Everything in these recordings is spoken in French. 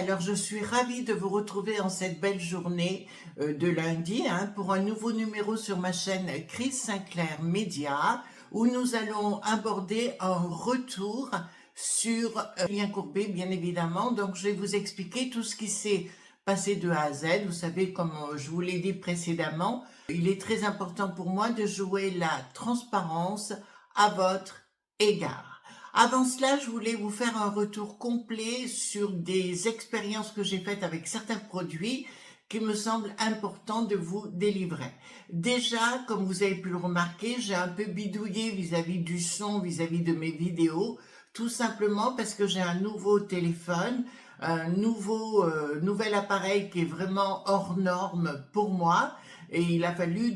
alors je suis ravie de vous retrouver en cette belle journée de lundi pour un nouveau numéro sur ma chaîne Chris Sinclair Média où nous allons aborder un retour sur Julien Courbet bien évidemment. Donc je vais vous expliquer tout ce qui s'est passé de A à Z. Vous savez, comme je vous l'ai dit précédemment, il est très important pour moi de jouer la transparence à votre égard. Avant cela, je voulais vous faire un retour complet sur des expériences que j'ai faites avec certains produits qui me semblent importants de vous délivrer. Déjà, comme vous avez pu le remarquer, j'ai un peu bidouillé vis-à-vis du son, vis-à-vis de mes vidéos, tout simplement parce que j'ai un nouveau téléphone, un nouvel appareil qui est vraiment hors norme pour moi. Et il a fallu,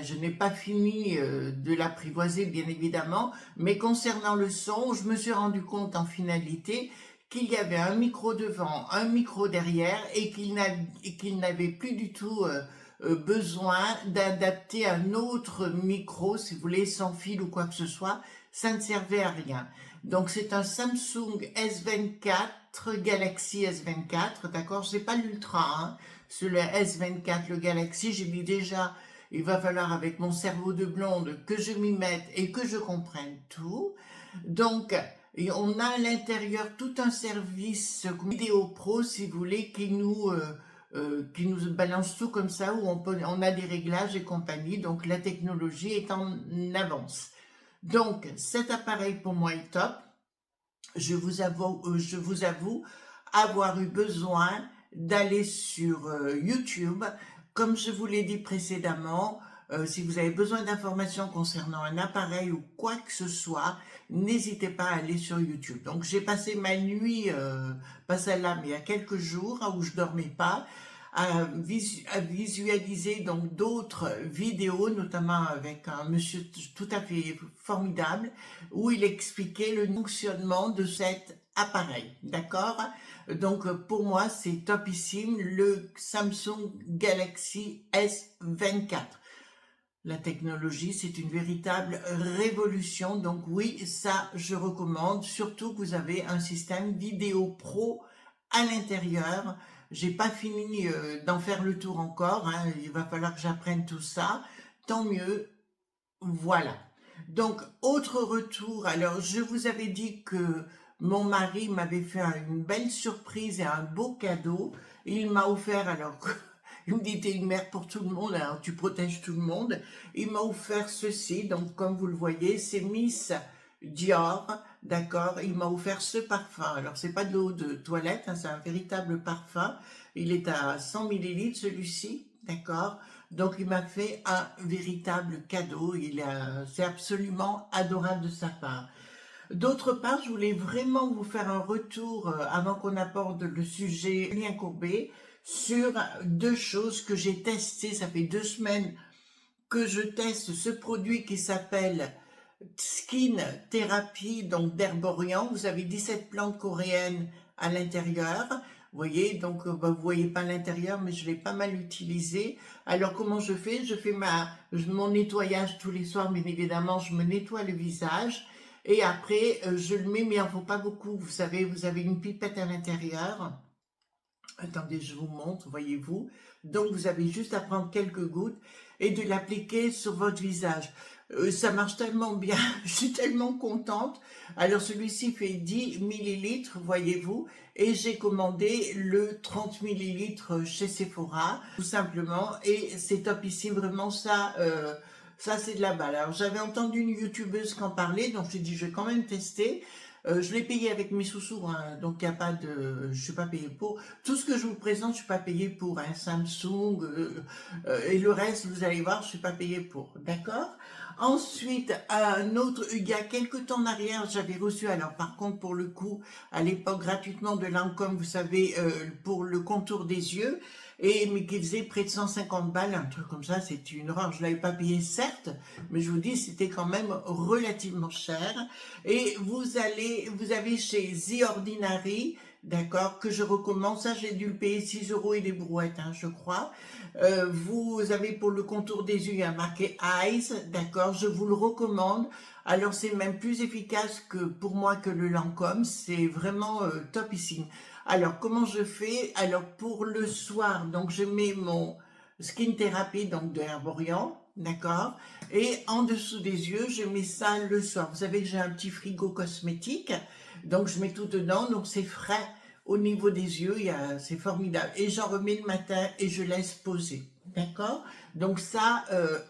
je n'ai pas fini de l'apprivoiser bien évidemment, mais concernant le son, je me suis rendu compte en finalité qu'il y avait un micro devant, un micro derrière et qu'il n'avait plus du tout besoin d'adapter un autre micro, si vous voulez, sans fil ou quoi que ce soit, ça ne servait à rien. Donc c'est un Samsung S24, Galaxy S24, d'accord, c'est pas l'Ultra, sur le S24, le Galaxy, j'ai dit déjà, il va falloir avec mon cerveau de blonde que je m'y mette et que je comprenne tout. Donc, on a à l'intérieur tout un service vidéo pro, si vous voulez, qui nous balance tout comme ça, où on a des réglages et compagnie. Donc, la technologie est en avance. Donc, cet appareil pour moi est top. Je vous avoue avoir eu besoin d'aller sur YouTube. Comme je vous l'ai dit précédemment, si vous avez besoin d'informations concernant un appareil ou quoi que ce soit, n'hésitez pas à aller sur YouTube. Donc j'ai passé ma nuit, pas celle-là, mais il y a quelques jours où je dormais pas, à visualiser donc d'autres vidéos, notamment avec un monsieur tout à fait formidable, où il expliquait le fonctionnement de cet appareil, d'accord? Donc pour moi c'est topissime, le Samsung Galaxy S24. La technologie, c'est une véritable révolution, donc oui, ça je recommande, surtout que vous avez un système vidéo pro à l'intérieur. J'ai pas fini d'en faire le tour encore, il va falloir que j'apprenne tout ça, tant mieux, voilà. Donc, autre retour, alors je vous avais dit que mon mari m'avait fait une belle surprise et un beau cadeau. Il m'a offert, alors il me dit t'es une mère pour tout le monde, alors tu protèges tout le monde. Il m'a offert ceci, donc comme vous le voyez, c'est Miss Dior, d'accord. Il m'a offert ce parfum. Alors c'est pas de l'eau de toilette, c'est un véritable parfum. Il est à 100 millilitres celui-ci, d'accord. Donc il m'a fait un véritable cadeau. C'est absolument adorable de sa part. D'autre part, je voulais vraiment vous faire un retour, avant qu'on aborde le sujet Julien Courbet, sur deux choses que j'ai testées. Ça fait 2 semaines que je teste ce produit qui s'appelle Skin Therapy, donc d'Herborian. Vous avez 17 plantes coréennes à l'intérieur. Vous voyez, donc vous voyez pas l'intérieur, mais je l'ai pas mal utilisé. Alors comment je fais? Je fais mon nettoyage tous les soirs, bien évidemment, je me nettoie le visage. Et après, je le mets, mais il n'en faut pas beaucoup. Vous savez, vous avez une pipette à l'intérieur. Attendez, je vous montre, voyez-vous. Donc, vous avez juste à prendre quelques gouttes et de l'appliquer sur votre visage. Ça marche tellement bien, je suis tellement contente. Alors, celui-ci fait 10 millilitres, voyez-vous, et j'ai commandé le 30 millilitres chez Sephora, tout simplement, et c'est top ici, vraiment ça... ça, c'est de la balle. Alors, j'avais entendu une youtubeuse qui en parlait, donc j'ai dit, je vais quand même tester. Je l'ai payé avec mes sous-sous, donc il n'y a pas de... Je suis pas payé pour. Tout ce que je vous présente, je suis pas payé pour. Samsung, et le reste, vous allez voir, je suis pas payé pour. D'accord? Ensuite, un autre, il y a quelques temps en arrière, j'avais reçu, alors par contre, pour le coup, à l'époque, gratuitement de Lancôme, vous savez, pour le contour des yeux, mais qui faisait près de 150 balles, un truc comme ça, c'est une horreur. Je l'avais pas payé, certes, mais je vous dis, c'était quand même relativement cher. Et vous avez chez The Ordinary, d'accord, que je recommande. Ça, j'ai dû le payer 6 € et des brouettes, je crois. Vous avez pour le contour des yeux, il y a marqué Eyes, d'accord, je vous le recommande. Alors, c'est même plus efficace que pour moi que le Lancôme, c'est vraiment topissime. Alors, comment je fais? Alors, pour le soir, donc je mets mon Skin Therapy, donc de Herborian, d'accord? Et en dessous des yeux, je mets ça le soir. Vous savez que j'ai un petit frigo cosmétique, donc je mets tout dedans, donc c'est frais au niveau des yeux, c'est formidable. Et j'en remets le matin et je laisse poser, d'accord? Donc ça,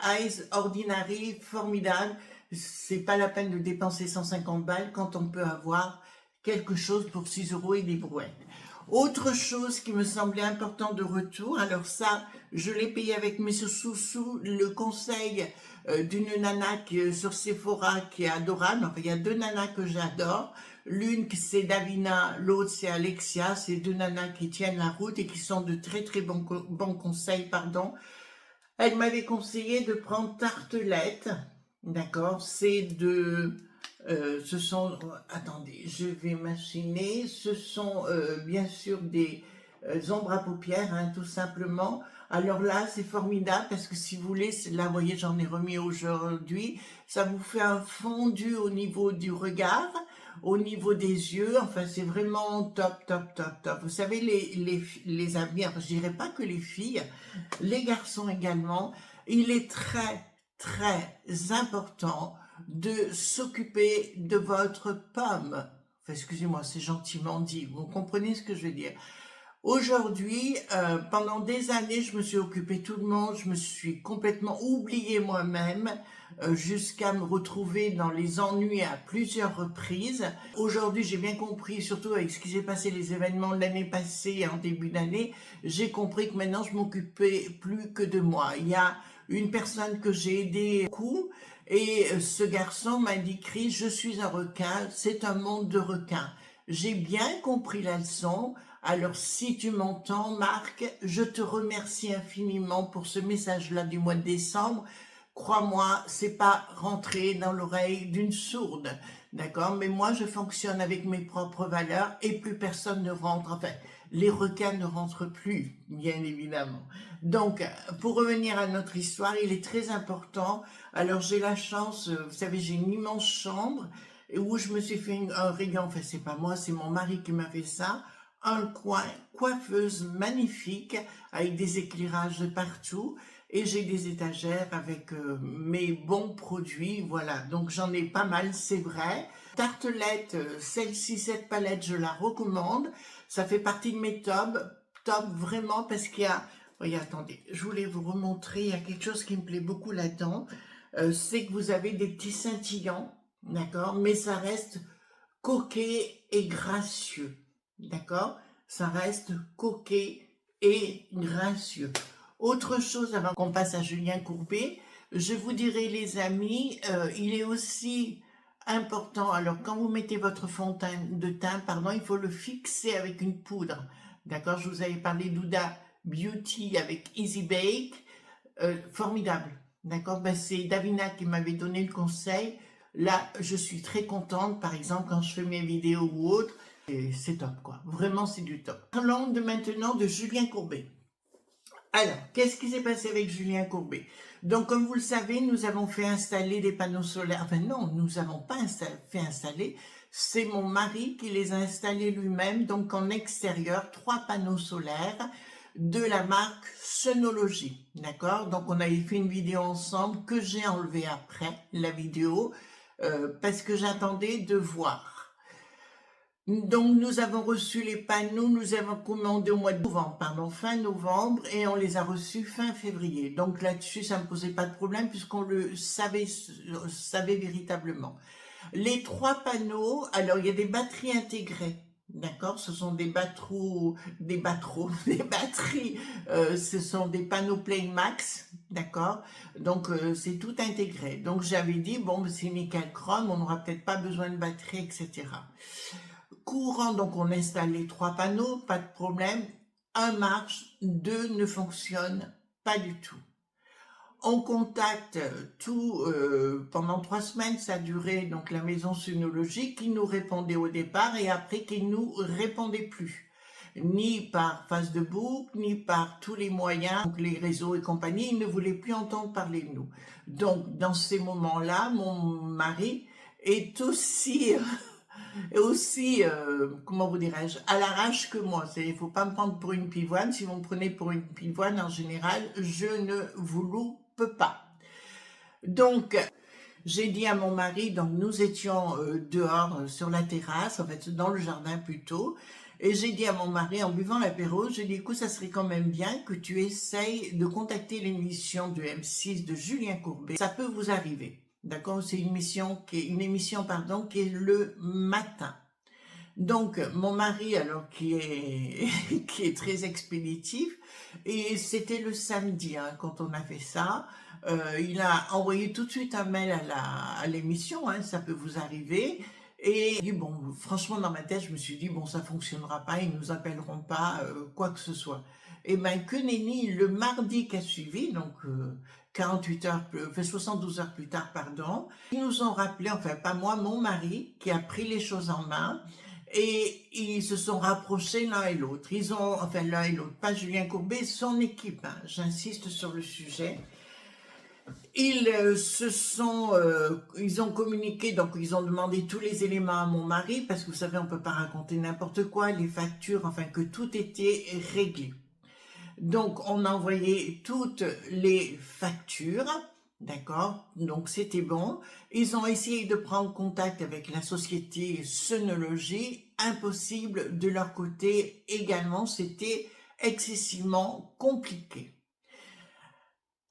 Eyes Ordinary, formidable. C'est pas la peine de dépenser 150 balles quand on peut avoir quelque chose pour 6 euros et des brouettes. Autre chose qui me semblait important de retour, alors ça, je l'ai payé avec mes sous le conseil d'une nana sur Sephora qui est adorable. Enfin, il y a deux nanas que j'adore. L'une c'est Davina, l'autre c'est Alexia. C'est deux nanas qui tiennent la route et qui sont de très très bons conseils, pardon. Elle m'avait conseillé de prendre Tartelette, d'accord, ce sont, attendez, je vais machiner, ce sont bien sûr des ombres à paupières, hein, tout simplement. Alors là, c'est formidable parce que si vous voulez, là, vous voyez, j'en ai remis aujourd'hui, ça vous fait un fondu au niveau du regard, au niveau des yeux, enfin, c'est vraiment top, top, top, top. Vous savez, les amis, enfin, je dirais pas que les filles, les garçons également, il est très, très important de s'occuper de votre pomme. Enfin, excusez-moi, c'est gentiment dit, vous comprenez ce que je veux dire. Aujourd'hui, pendant des années, je me suis occupé tout le monde, je me suis complètement oubliée moi-même, jusqu'à me retrouver dans les ennuis à plusieurs reprises. Aujourd'hui, j'ai bien compris, surtout avec ce qui s'est passé, les événements de l'année passée, en début d'année, j'ai compris que maintenant, je m'occupais plus que de moi. Il y a une personne que j'ai aidée beaucoup, et ce garçon m'a dit, Chris, je suis un requin, c'est un monde de requins. J'ai bien compris la leçon. Alors, si tu m'entends, Marc, je te remercie infiniment pour ce message-là du mois de décembre. Crois-moi, c'est pas rentré dans l'oreille d'une sourde, d'accord? Mais moi, je fonctionne avec mes propres valeurs et plus personne ne rentre. Enfin, les requins ne rentrent plus, bien évidemment. Donc, pour revenir à notre histoire, il est très important. Alors, j'ai la chance, vous savez, j'ai une immense chambre où je me suis fait un rayon. Enfin, c'est pas moi, c'est mon mari qui m'a fait ça. Un coin coiffeuse magnifique avec des éclairages de partout et j'ai des étagères avec mes bons produits, voilà, donc j'en ai pas mal, c'est vrai. Tartelette, celle-ci, cette palette, je la recommande, ça fait partie de mes top vraiment parce qu'il y a, voyez, attendez, je voulais vous remontrer, il y a quelque chose qui me plaît beaucoup là-dedans, c'est que vous avez des petits scintillants, d'accord, mais ça reste coquet et gracieux. D'accord? Ça reste coquet et gracieux. Autre chose avant qu'on passe à Julien Courbet, je vous dirais les amis, il est aussi important, alors quand vous mettez votre fond de teint, pardon, il faut le fixer avec une poudre. D'accord? Je vous avais parlé d'Huda Beauty avec Easy Bake, formidable. D'accord? Ben, c'est Davina qui m'avait donné le conseil. Là, je suis très contente, par exemple, quand je fais mes vidéos ou autres, c'est top, quoi. Vraiment, c'est du top. Parlons maintenant de Julien Courbet. Alors, qu'est-ce qui s'est passé avec Julien Courbet? Donc, comme vous le savez, nous avons fait installer des panneaux solaires. Enfin, non, nous n'avons pas fait installer. C'est mon mari qui les a installés lui-même, donc en extérieur, 3 panneaux solaires de la marque Sonology, d'accord? Donc, on avait fait une vidéo ensemble que j'ai enlevée après la vidéo parce que j'attendais de voir. Donc, nous avons reçu les panneaux, nous avons commandé au mois de novembre, pardon, fin novembre, et on les a reçus fin février. Donc là-dessus, ça ne me posait pas de problème puisqu'on le savait véritablement. Les 3 panneaux, alors il y a des batteries intégrées. D'accord, ce sont des batteries, ce sont des panneaux Playmax, d'accord, donc c'est tout intégré. Donc j'avais dit, bon, c'est nickel chrome, on n'aura peut-être pas besoin de batterie, etc. Courant, donc on installe les 3 panneaux, pas de problème. Un marche, 2 ne fonctionne pas du tout. On contacte pendant 3 semaines, ça a duré, donc la maison Sonology qui nous répondait au départ et après qui nous répondait plus. Ni par Facebook, ni par tous les moyens, donc les réseaux et compagnie, ils ne voulaient plus entendre parler de nous. Donc dans ces moments-là, mon mari est aussi et aussi, comment vous dirais-je, à l'arrache que moi. Il ne faut pas me prendre pour une pivoine. Si vous me prenez pour une pivoine, en général, je ne vous loupe pas. Donc, j'ai dit à mon mari, donc nous étions dehors sur la terrasse, en fait dans le jardin plutôt, et j'ai dit à mon mari en buvant l'apéro, j'ai dit écoute, ça serait quand même bien que tu essayes de contacter l'émission de M6 de Julien Courbet, ça peut vous arriver, d'accord? C'est une émission pardon, qui est le matin. Donc, mon mari, alors qui est, qui est très expéditif, et c'était le samedi hein, quand on a fait ça, il a envoyé tout de suite un mail à l'émission, hein, ça peut vous arriver, et bon, franchement dans ma tête, je me suis dit, bon, ça fonctionnera pas, ils nous appelleront pas, quoi que ce soit. Et ben, que nenni, le mardi qui a suivi, donc 48 heures, 72 heures plus tard, pardon, ils nous ont rappelé, enfin pas moi, mon mari, qui a pris les choses en main, et ils se sont rapprochés l'un et l'autre. Ils ont, enfin l'un et l'autre, pas Julien Courbet, son équipe, hein, j'insiste sur le sujet. Ils ils ont communiqué, donc ils ont demandé tous les éléments à mon mari, parce que vous savez, on peut pas raconter n'importe quoi, les factures, enfin que tout était réglé. Donc on a envoyé toutes les factures, d'accord, donc c'était bon. Ils ont essayé de prendre contact avec la société Sonologie, impossible de leur côté également, c'était excessivement compliqué.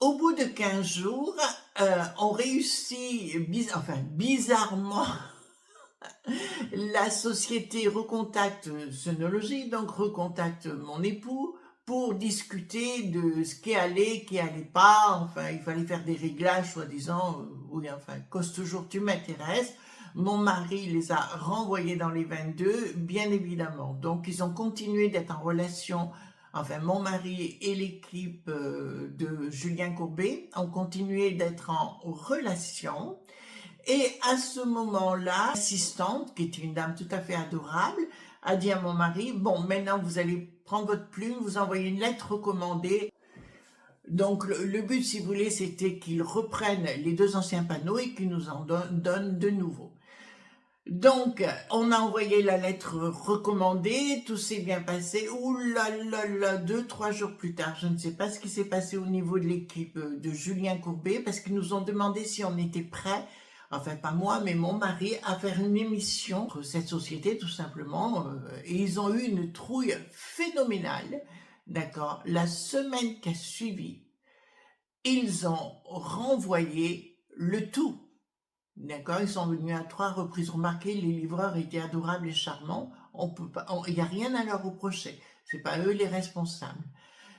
Au bout de 15 jours, on réussit, bizarrement, la société recontacte Sonologie, donc recontacte mon époux, pour discuter de ce qui allait pas, enfin, il fallait faire des réglages, soi-disant, oui, enfin, cause toujours tu m'intéresses. Mon mari les a renvoyés dans les 22, bien évidemment. Donc, ils ont continué d'être en relation, enfin, mon mari et l'équipe de Julien Courbet ont continué d'être en relation. Et à ce moment-là, l'assistante, qui est une dame tout à fait adorable, a dit à mon mari, bon, maintenant vous allez prendre votre plume, vous envoyez une lettre recommandée. Donc le but, si vous voulez, c'était qu'ils reprennent les 2 anciens panneaux et qu'ils nous en donnent de nouveaux. Donc, on a envoyé la lettre recommandée, tout s'est bien passé. Ouh là là là, 2-3 jours plus tard, je ne sais pas ce qui s'est passé au niveau de l'équipe de Julien Courbet, parce qu'ils nous ont demandé si on était prêts, enfin pas moi, mais mon mari, à faire une émission sur cette société, tout simplement. Et ils ont eu une trouille phénoménale, d'accord. La semaine qui a suivi, ils ont renvoyé le tout. D'accord, ils sont venus à 3 reprises. Remarquez, les livreurs étaient adorables et charmants. On peut pas, il n'y a rien à leur reprocher. C'est pas eux les responsables.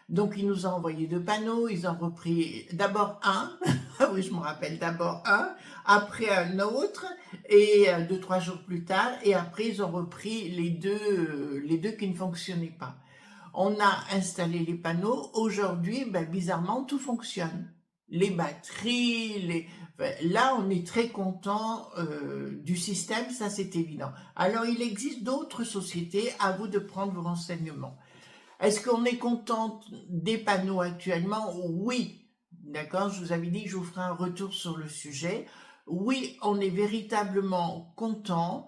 Donc, ils nous ont envoyé 2 panneaux. Ils ont repris d'abord un. Ah oui, je me rappelle, d'abord un, après un autre, et 2-3 jours plus tard. Et après, ils ont repris les deux qui ne fonctionnaient pas. On a installé les panneaux. Aujourd'hui, ben, bizarrement, tout fonctionne. Les batteries, là, on est très content du système, ça c'est évident. Alors, il existe d'autres sociétés, à vous de prendre vos renseignements. Est-ce qu'on est content des panneaux actuellement? Oui, d'accord, je vous avais dit que je vous ferai un retour sur le sujet. Oui, on est véritablement content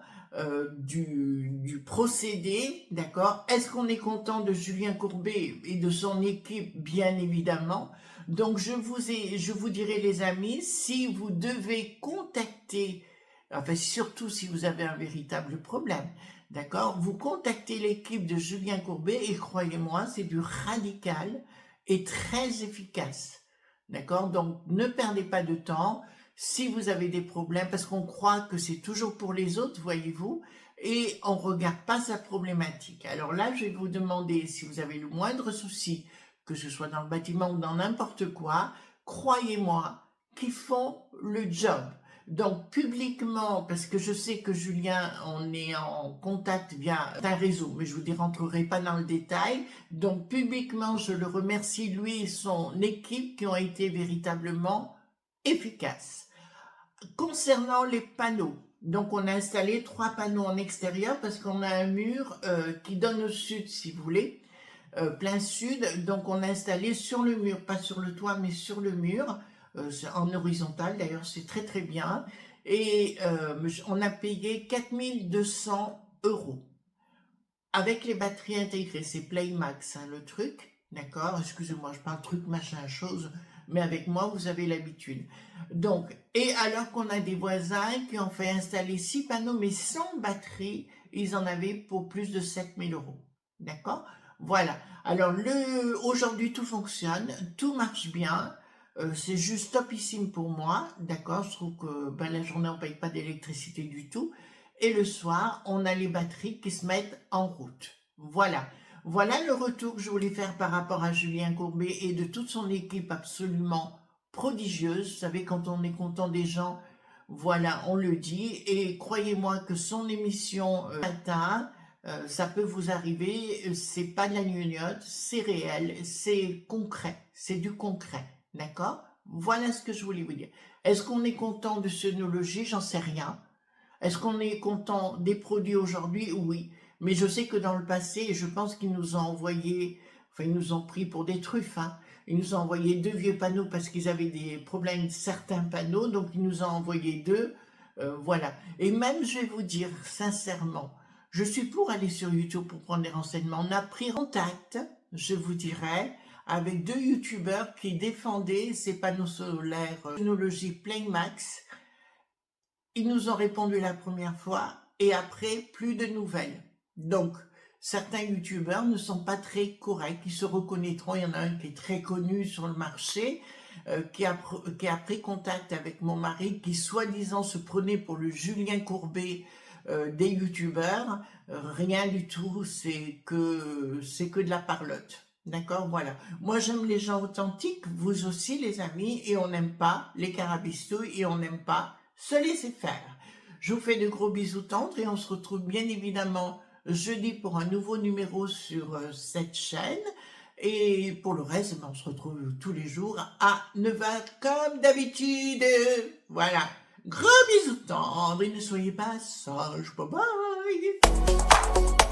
du procédé, d'accord. Est-ce qu'on est content de Julien Courbet et de son équipe? Bien évidemment. Donc, je vous dirai, les amis, si vous devez contacter, enfin, surtout si vous avez un véritable problème, d'accord, vous contactez l'équipe de Julien Courbet et croyez-moi, c'est du radical et très efficace. D'accord? Donc, ne perdez pas de temps si vous avez des problèmes, parce qu'on croit que c'est toujours pour les autres, voyez-vous, et on ne regarde pas sa problématique. Alors là, je vais vous demander si vous avez le moindre souci, que ce soit dans le bâtiment ou dans n'importe quoi, croyez-moi qu'ils font le job. Donc publiquement, parce que je sais que Julien, on est en contact via un réseau, mais je vous rentrerai pas dans le détail. Donc publiquement, je le remercie, lui et son équipe, qui ont été véritablement efficaces. Concernant les panneaux, donc on a installé 3 panneaux en extérieur parce qu'on a un mur qui donne au sud, si vous voulez, plein sud. Donc on a installé sur le mur, pas sur le toit, mais sur le mur, en horizontal. D'ailleurs, c'est très très bien. et on a payé 4200 €. Avec les batteries intégrées, c'est Playmax, hein, le truc, d'accord? Excusez-moi, je parle truc, machin, chose, mais avec moi, vous avez l'habitude. Donc, et alors qu'on a des voisins qui ont fait installer 6 panneaux, mais sans batterie, ils en avaient pour plus de 7000 €. D'accord? Voilà. Alors, aujourd'hui, tout fonctionne, tout marche bien. C'est juste topissime pour moi, d'accord? Je trouve que la journée, on ne paye pas d'électricité du tout. Et le soir, on a les batteries qui se mettent en route. Voilà. Voilà le retour que je voulais faire par rapport à Julien Courbet et de toute son équipe absolument prodigieuse. Vous savez, quand on est content des gens, voilà, on le dit. Et croyez-moi que son émission matin, ça peut vous arriver, c'est pas de la gnognotte, c'est réel, c'est concret, c'est du concret, d'accord? Voilà ce que je voulais vous dire. Est-ce qu'on est content de Sonologie? J'en sais rien. Est-ce qu'on est content des produits aujourd'hui? Oui. Mais je sais que dans le passé, je pense qu'ils nous ont envoyé, enfin ils nous ont pris pour des truffes, hein. Ils nous ont envoyé 2 vieux panneaux parce qu'ils avaient des problèmes de certains panneaux, donc ils nous ont envoyé 2, voilà. Et même, je vais vous dire sincèrement, je suis pour aller sur YouTube pour prendre des renseignements. On a pris contact, je vous dirais, avec 2 youtubeurs qui défendaient ces panneaux solaires technologie Playmax. Ils nous ont répondu la première fois et après, plus de nouvelles. Donc, certains youtubeurs ne sont pas très corrects, ils se reconnaîtront. Il y en a un qui est très connu sur le marché, qui a pris contact avec mon mari, qui soi-disant se prenait pour le Julien Courbet des youtubeurs. Rien du tout, c'est que de la parlotte. D'accord, voilà. Moi, j'aime les gens authentiques, vous aussi, les amis, et on n'aime pas les carabistouilles et on n'aime pas se laisser faire. Je vous fais de gros bisous tendres et on se retrouve bien évidemment jeudi pour un nouveau numéro sur cette chaîne. Et pour le reste, on se retrouve tous les jours à 9 h comme d'habitude. Voilà. Gros bisous tendres et ne soyez pas sages. Bye bye.